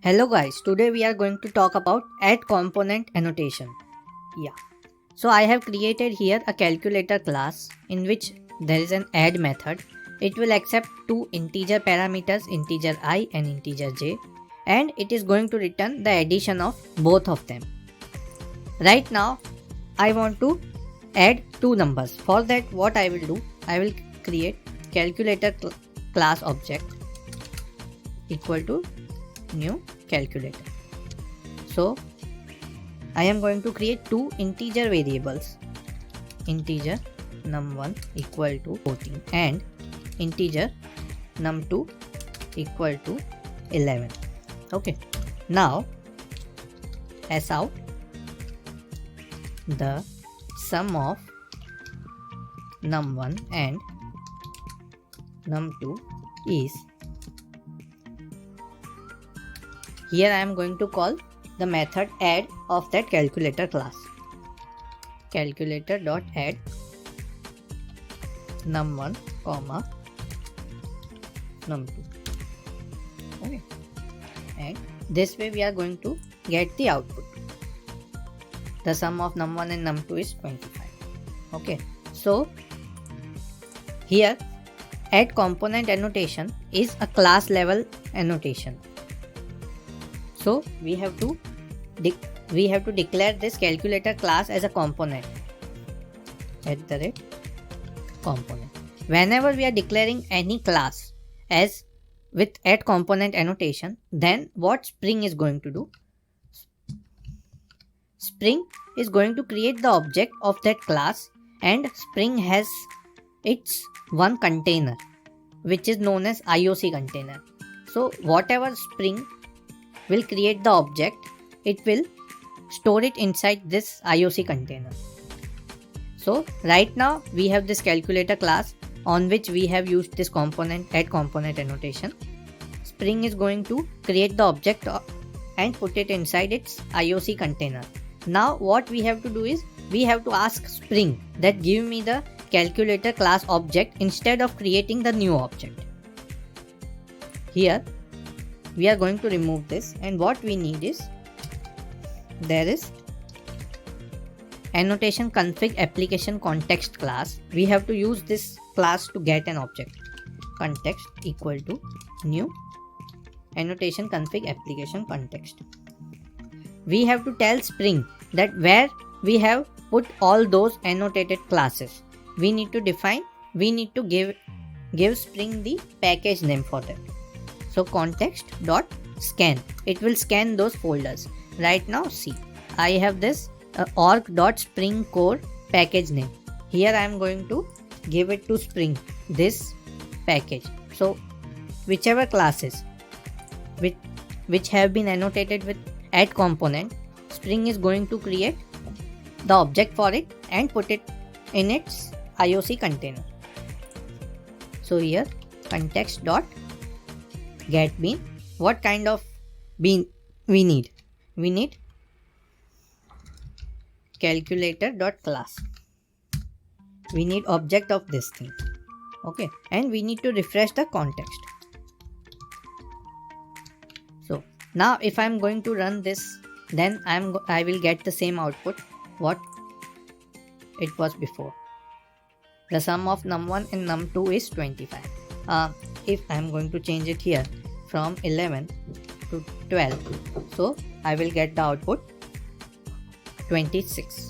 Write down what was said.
Hello guys, today we are going to talk about add component annotation. So I have created here a calculator class in which there is an add method. It will accept two integer parameters, integer I and integer j, and it is going to return the addition of both of them. Right now I want to add two numbers. For that what I will do, I will create calculator class object equal to new calculator. So I am going to create two integer variables, integer num1 equal to 14 and integer num2 equal to 11. Okay, now as out the sum of num1 and num2 is, here I am going to call the method add of that calculator class. Calculator dot add num1 comma num2. Okay, and this way we are going to get the output. The sum of num1 and num2 is 25. Okay, so here add component annotation is a class level annotation. So we have to declare this calculator class as a component at the rate component. Whenever we are declaring any class as with add component annotation, then what Spring is going to do? Spring is going to create the object of that class, and Spring has its one container which is known as IOC container. So whatever Spring will create the object, it will store it inside this IOC container. So right now we have this calculator class on which we have used this component add component annotation. Spring is going to create the object and put it inside its IOC container. Now what we have to do is we have to ask Spring that give me the calculator class object instead of creating the new object. Here we are going to remove this, and what we need is, there is annotation config application context class. We have to use this class to get an object. Context equal to new annotation config application context. We have to tell Spring that where we have put all those annotated classes. We need to give Spring the package name for that. So context dot scan, it will scan those folders. Right now see, I have this org.spring core package name. Here I am going to give it to Spring this package. So whichever classes which have been annotated with add component, Spring is going to create the object for it and put it in its IOC container. So here context dot get bean. What kind of bean we need? We need calculator dot class. We need object of this thing. Okay, and we need to refresh the context. So now if I am going to run this, then I will get the same output what it was before. The sum of num1 and num2 is 25. If I am going to change it here from 11 to 12, so I will get the output 26.